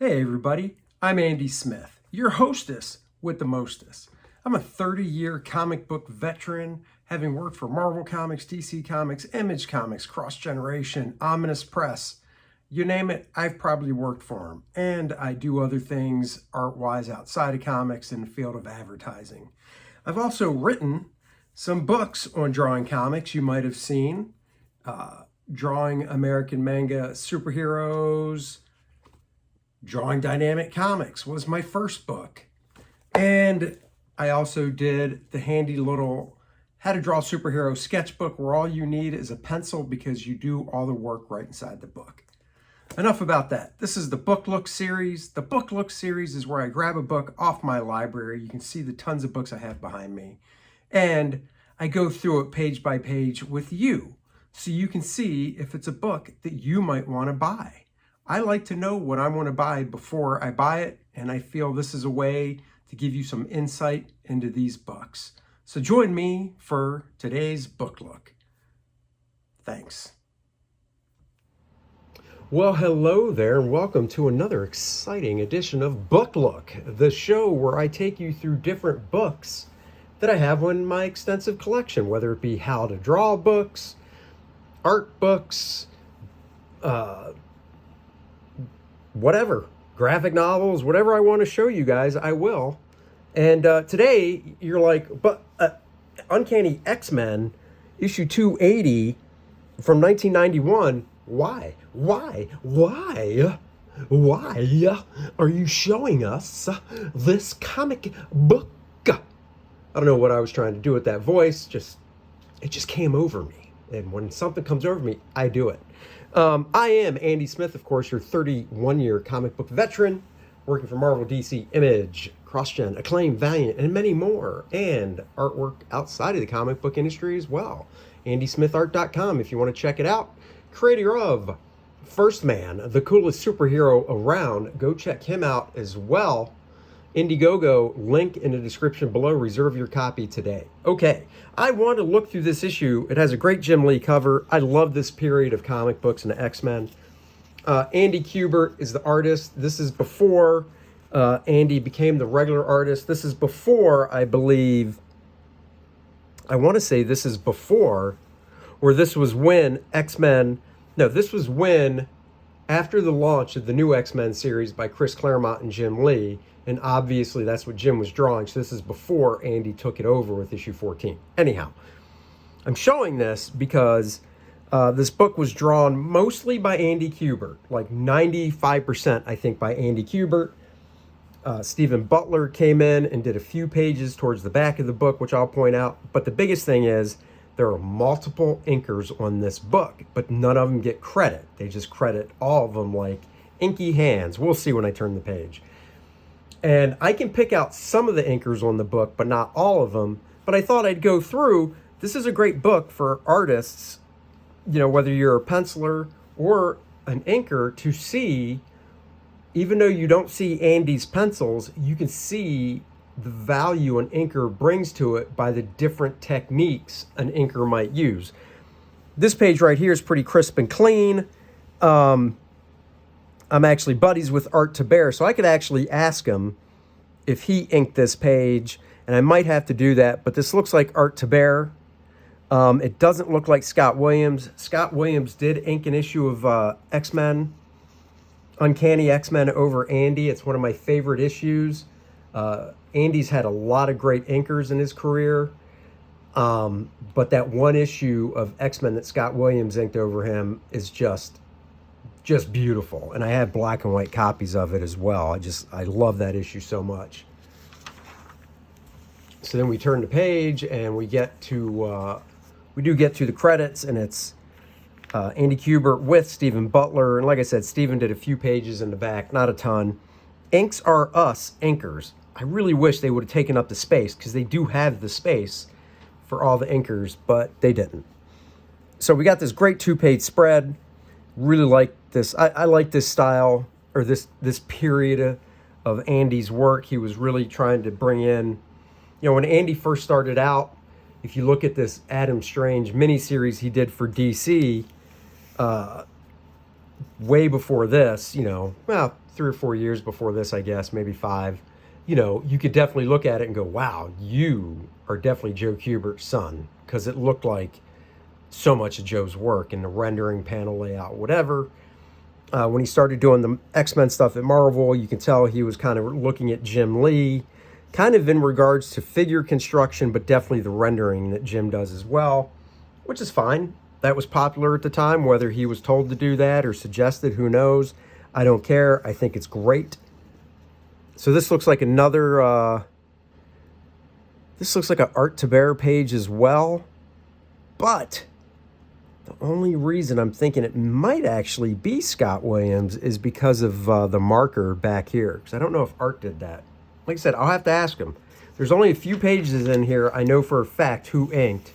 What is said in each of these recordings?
Hey everybody, I'm Andy Smith, your hostess with the mostest. I'm a 30-year comic book veteran, having worked for Marvel Comics, DC Comics, Image Comics, Cross Generation, Ominous Press. You name it, I've probably worked for them. And I do other things art-wise outside of comics in the field of advertising. I've also written some books on drawing comics you might have seen. Drawing American manga superheroes, Drawing Dynamic Comics was my first book. And I also did the handy little How to Draw Superhero sketchbook where all you need is a pencil because you do all the work right inside the book. Enough about that. This is the Book Look series. The Book Look series is where I grab a book off my library. You can see the tons of books I have behind me. And I go through it page by page with you so you can see if it's a book that you might want to buy. I like to know what I want to buy before I buy it, and I feel this is a way to give you some insight into these books. So join me for today's Book Look. Thanks. Well, hello there, and welcome to another exciting edition of Book Look, the show where I take you through different books that I have in my extensive collection, whether it be how to draw books, art books, whatever, graphic novels, whatever I want to show you guys, I will. And today, you're like, but Uncanny X-Men, issue 280 from 1991, why are you showing us this comic book? I don't know what I was trying to do with that voice, it just came over me. And when something comes over me, I do it. I am Andy Smith, of course, your 31-year comic book veteran, working for Marvel, DC, Image, CrossGen, Acclaim, Valiant, and many more, and artwork outside of the comic book industry as well. AndySmithArt.com if you want to check it out. Creator of First Man, the coolest superhero around. Go check him out as well. Indiegogo, link in the description below. Reserve your copy today. Okay, I want to look through this issue. It has a great Jim Lee cover. I love this period of comic books and the X-Men. Andy Kubert is the artist. This is before Andy became the regular artist. This is before, I believe, I want to say this is before, or this was when X-Men, no, this was when, after the launch of the new X-Men series by Chris Claremont and Jim Lee. And obviously that's what Jim was drawing. So this is before Andy took it over with issue 14. Anyhow, I'm showing this because this book was drawn mostly by Andy Kubert, like 95%, I think, by Andy Kubert. Steven Butler came in and did a few pages towards the back of the book, which I'll point out. But the biggest thing is there are multiple inkers on this book, but none of them get credit. They just credit all of them like inky hands. We'll see when I turn the page. And I can pick out some of the inkers on the book, but not all of them. But I thought I'd go through. This is a great book for artists, you know, whether you're a penciler or an inker, to see, even though you don't see Andy's pencils, you can see the value an inker brings to it by the different techniques an inker might use. This page right here is pretty crisp and clean. I'm actually buddies with Art Kubert, so I could actually ask him if he inked this page, and I might have to do that, but this looks like Art Kubert. It doesn't look like Scott Williams. Scott Williams did ink an issue of X-Men, Uncanny X-Men over Andy. It's one of my favorite issues. Andy's had a lot of great inkers in his career, but that one issue of X-Men that Scott Williams inked over him is just beautiful. And I have black and white copies of it as well. I love that issue so much. So then we turn the page and we get to, we do get to the credits, and it's Andy Kubert with Steven Butler. And like I said, Steven did a few pages in the back, not a ton. Inks are us inkers. I really wish they would have taken up the space, because they do have the space for all the inkers, but they didn't. So we got this great 2-page spread. Really like this. I like this style, or this period of Andy's work. He was really trying to bring in, you know, when Andy first started out, if you look at this Adam Strange miniseries he did for DC, way before this, well, 3 or 4 years before this, I guess, maybe 5, you could definitely look at it and go, wow, you are definitely Joe Kubert's son, because it looked like so much of Joe's work in the rendering, panel layout, whatever. When he started doing the X-Men stuff at Marvel, you can tell he was kind of looking at Jim Lee, kind of in regards to figure construction, but definitely the rendering that Jim does as well, which is fine. That was popular at the time, whether he was told to do that or suggested, who knows. I don't care. I think it's great. So this looks like another, this looks like an Art to Bear page as well, but the only reason I'm thinking it might actually be Scott Williams is because of the marker back here, because I don't know if Art did that. Like I said, I'll have to ask him. There's only a few pages in here I know for a fact who inked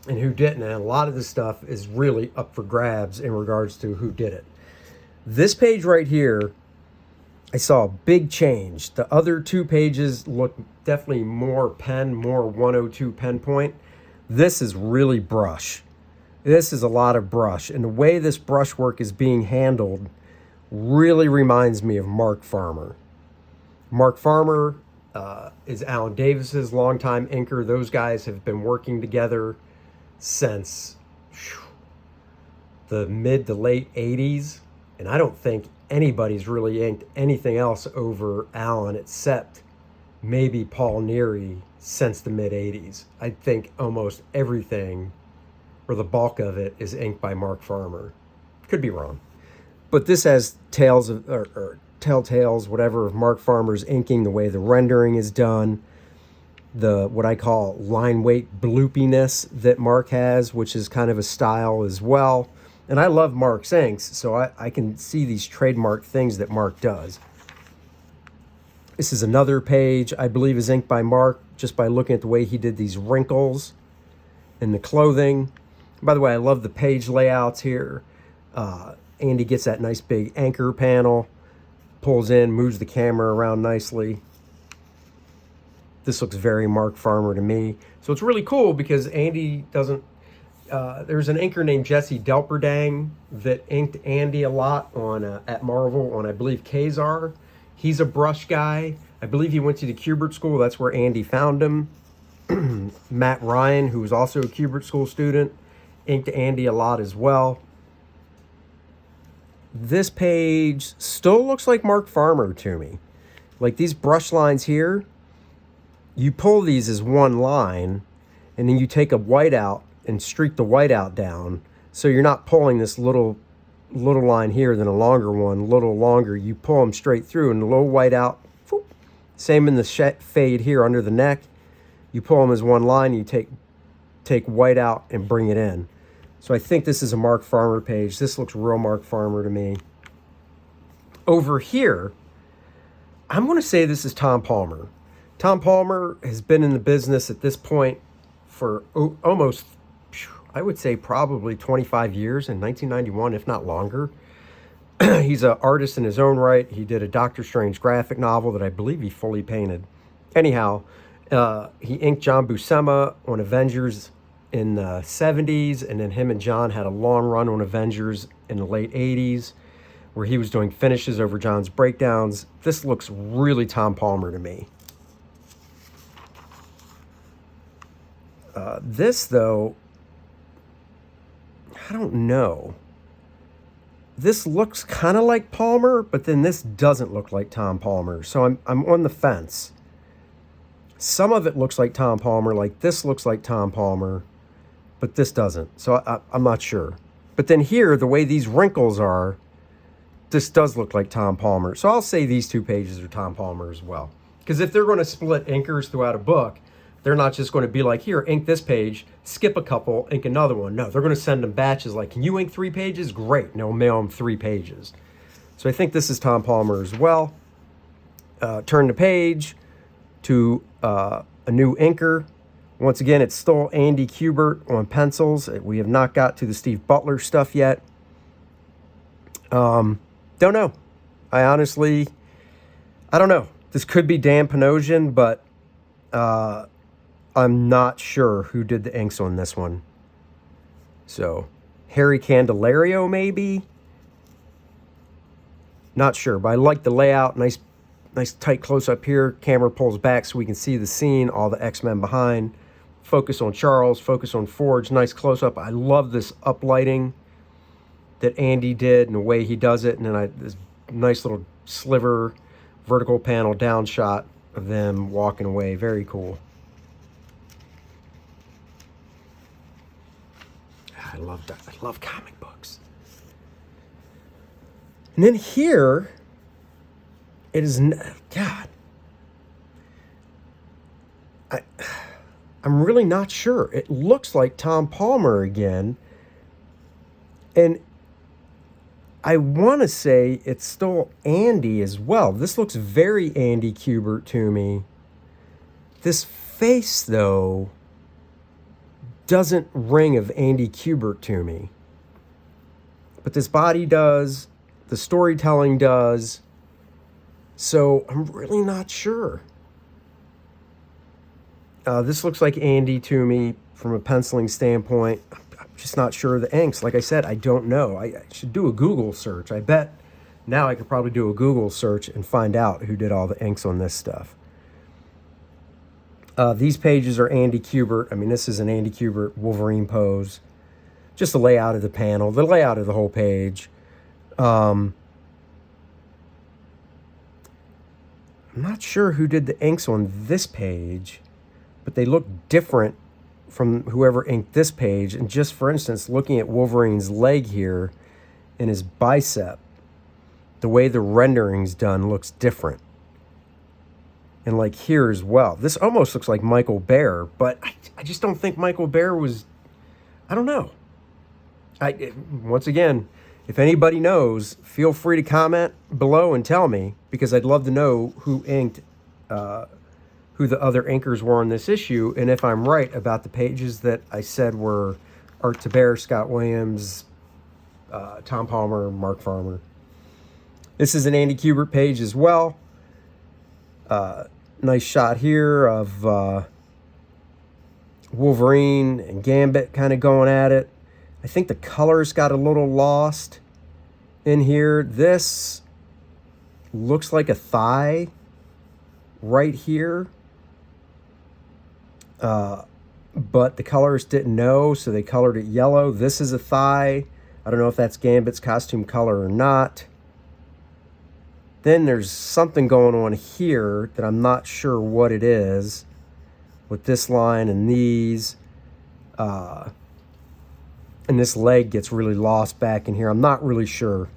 and who didn't, and a lot of this stuff is really up for grabs in regards to who did it. This page right here, I saw a big change. The other 2 pages look definitely more pen, more 102 pen point. This is really brush. This is a lot of brush, and the way this brushwork is being handled really reminds me of Mark Farmer. Mark Farmer is Alan Davis's longtime inker. Those guys have been working together since the mid to late 80s, and I don't think anybody's really inked anything else over Alan except maybe Paul Neary since the mid 80s. I think almost everything, or the bulk of it, is inked by Mark Farmer. Could be wrong. But this has tales of, or telltales, whatever, of Mark Farmer's inking, the way the rendering is done, the what I call line weight bloopiness that Mark has, which is kind of a style as well. And I love Mark's inks, so I can see these trademark things that Mark does. This is another page I believe is inked by Mark, just by looking at the way he did these wrinkles in the clothing. By the way, I love the page layouts here. Andy gets that nice big anchor panel, pulls in, moves the camera around nicely. This looks very Mark Farmer to me. So it's really cool because Andy doesn't... there's an inker named Jesse Delperdang that inked Andy a lot on at Marvel on, I believe, Kazar. He's a brush guy. I believe he went to the Kubert School. That's where Andy found him. Matt Ryan, who was also a Kubert School student, inked Andy a lot as well. This page still looks like Mark Farmer to me. Like these brush lines here, you pull these as one line, and then you take a whiteout and streak the whiteout down. So you're not pulling this little line here, then a longer one, a little longer. You pull them straight through, and the little whiteout, whoop. Same in the fade here under the neck. You pull them as one line, you take white out and bring it in. So I think this is a Mark Farmer page. This looks real Mark Farmer to me. Over here, I'm going to say this is Tom Palmer. Tom Palmer has been in the business at this point for almost, I would say probably 25 years, in 1991, if not longer. He's an artist in his own right. He did a Doctor Strange graphic novel that I believe he fully painted. Anyhow, he inked John Buscema on Avengers in the 70s, and then him and John had a long run on Avengers in the late 80s, where he was doing finishes over John's breakdowns. This looks really Tom Palmer to me. This, though, I don't know. This looks kind of like Palmer, but then this doesn't look like Tom Palmer. So I'm on the fence. Some of it looks like Tom Palmer, like this looks like Tom Palmer, but this doesn't. So I'm not sure. But then here, the way these wrinkles are, this does look like Tom Palmer. So I'll say these 2 pages are Tom Palmer as well. Because if they're going to split inkers throughout a book, they're not just going to be like, here, ink this page, skip a couple, ink another one. No, they're going to send them batches like, can you ink 3 pages? Great. And they'll mail them 3 pages. So I think this is Tom Palmer as well. Turn the page to a new inker. Once again, it's still Andy Kubert on pencils. We have not got to the Steve Butler stuff yet. Don't know. I honestly don't know. This could be Dan Panosian, but I'm not sure who did the inks on this one. So Harry Candelario, maybe? Not sure, but I like the layout. Nice tight close-up here. Camera pulls back so we can see the scene, all the X-Men behind. Focus on Charles, focus on Forge. Nice close-up. I love this uplighting that Andy did and the way he does it. And then this nice little sliver, vertical panel down shot of them walking away. Very cool. I love that. I love comic books. And then here, it is, God, I'm really not sure. It looks like Tom Palmer again. And I want to say it's still Andy as well. This looks very Andy Kubert to me. This face, though, doesn't ring of Andy Kubert to me. But this body does. The storytelling does. So I'm really not sure. This looks like Andy to me from a penciling standpoint. I'm just not sure of the inks. Like I said, I don't know. I should do a Google search. I bet now I could probably do a Google search and find out who did all the inks on this stuff. These pages are Andy Kubert. I mean, this is an Andy Kubert Wolverine pose. Just the layout of the panel, the layout of the whole page. I'm not sure who did the inks on this page, but they look different from whoever inked this page. And just for instance, looking at Wolverine's leg here and his bicep, the way the rendering's done looks different. And like here as well. This almost looks like Michael Baer, but I just don't think Michael Baer was, I don't know. Once again, if anybody knows, feel free to comment below and tell me, because I'd love to know who inked, who the other inkers were in this issue, and if I'm right about the pages that I said were Art Thibert, Scott Williams, Tom Palmer, Mark Farmer. This is an Andy Kubert page as well. Nice shot here of Wolverine and Gambit kind of going at it. I think the colors got a little lost in here. This looks like a thigh right here. But the colors didn't know, so they colored it yellow. This is a thigh. I don't know if that's Gambit's costume color or not. Then there's something going on here that I'm not sure what it is with this line and these. And this leg gets really lost back in here. I'm not really sure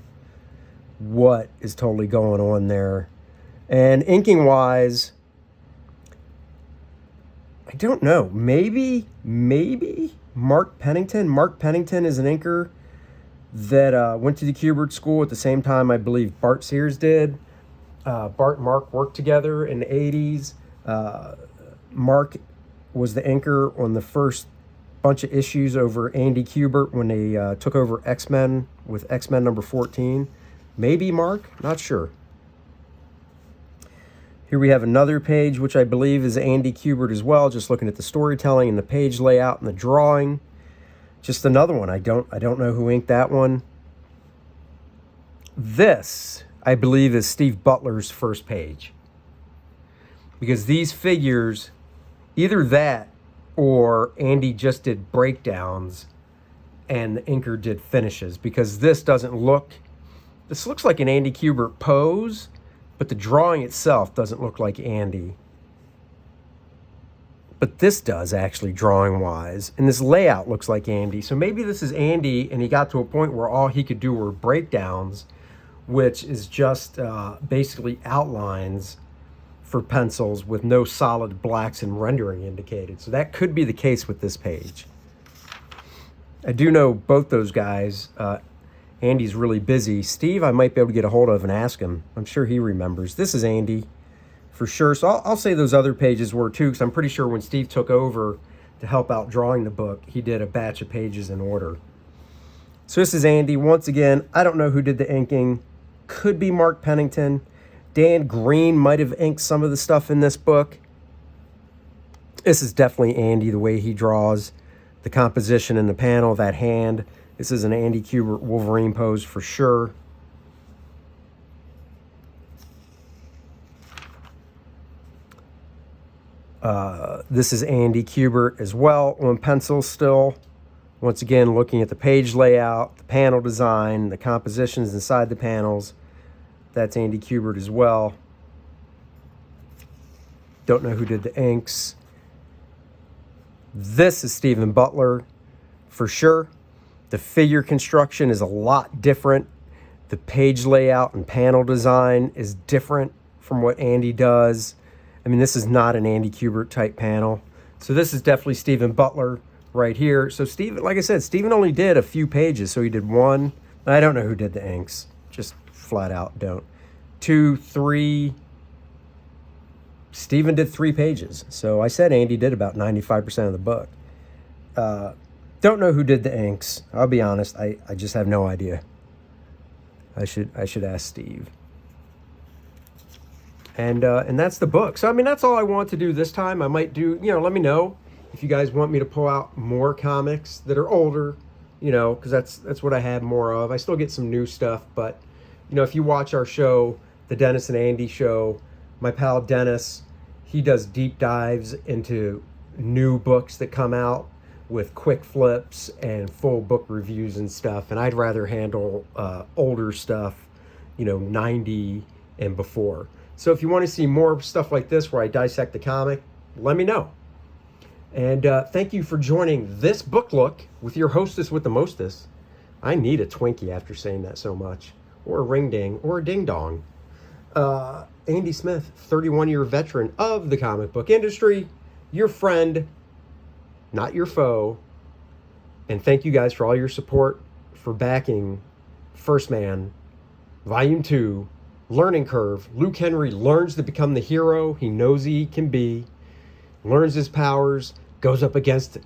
what is totally going on there. And inking wise, I don't know. Maybe Mark Pennington. Mark Pennington is an inker that went to the Kubert school at the same time I believe Bart Sears did. Bart and Mark worked together in the 80s. Mark was the inker on the first bunch of issues over Andy Kubert when they took over X-Men with X-Men number 14. Maybe Mark, not sure. Here we have another page, which I believe is Andy Kubert as well, just looking at the storytelling and the page layout and the drawing. Just another one. I don't know who inked that one. This, I believe, is Steve Butler's first page. Because these figures, either that or Andy just did breakdowns and the inker did finishes, because this looks like an Andy Kubert pose, but the drawing itself doesn't look like Andy. But this does, actually, drawing-wise. And this layout looks like Andy. So maybe this is Andy, and he got to a point where all he could do were breakdowns, which is just basically outlines for pencils with no solid blacks and rendering indicated. So that could be the case with this page. I do know both those guys. Andy's really busy. Steve, I might be able to get a hold of and ask him. I'm sure he remembers. This is Andy for sure. So I'll say those other pages were too, because I'm pretty sure when Steve took over to help out drawing the book, he did a batch of pages in order. So this is Andy. Once again, I don't know who did the inking. Could be Mark Pennington. Dan Green might have inked some of the stuff in this book. This is definitely Andy, the way he draws, the composition in the panel, that hand This is an Andy Kubert Wolverine pose for sure. This is Andy Kubert as well on pencil still. Once again, looking at the page layout, the panel design, the compositions inside the panels. That's Andy Kubert as well. Don't know who did the inks. This is Steven Butler for sure. The figure construction is a lot different. The page layout and panel design is different from what Andy does. I mean, this is not an Andy Kubert type panel. So this is definitely Steven Butler right here. So Steven, like I said, Steven only did a few pages. So he did one. I don't know who did the inks. Just flat out don't. 2, 3. Steven did 3 pages. So I said Andy did about 95% of the book. Don't know who did the inks. I'll be honest. I just have no idea. I should ask Steve. And that's the book. So, I mean, that's all I want to do this time. I might do, let me know if you guys want me to pull out more comics that are older, because that's what I have more of. I still get some new stuff, but, if you watch our show, the Dennis and Andy show, my pal Dennis, he does deep dives into new books that come out with quick flips and full book reviews and stuff. And I'd rather handle older stuff, 90 and before. So if you want to see more stuff like this where I dissect the comic, let me know. And thank you for joining this book look with your hostess with the mostest. I need a Twinkie after saying that so much. Or a ring ding, or a ding dong. Andy Smith, 31-year veteran of the comic book industry, your friend, not your foe. And thank you guys for all your support, for backing First Man, Volume 2, Learning Curve. Luke Henry learns to become the hero he knows he can be, learns his powers, goes up against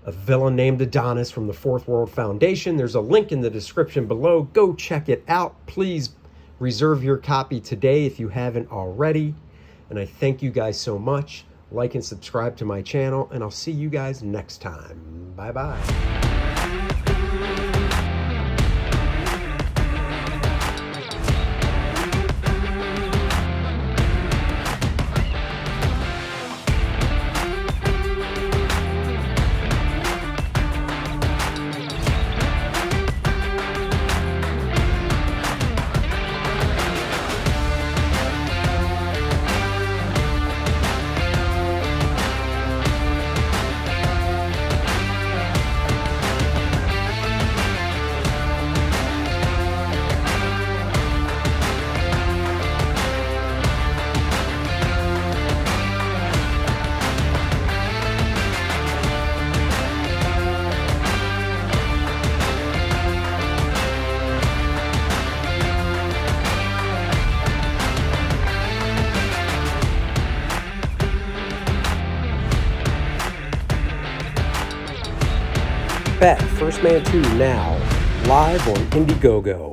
a villain named Adonis from the Fourth World Foundation. There's a link in the description below. Go check it out. Please reserve your copy today if you haven't already. And I thank you guys so much. Like and subscribe to my channel, and I'll see you guys next time. Bye-bye. Bet First Man 2 now, live on Indiegogo.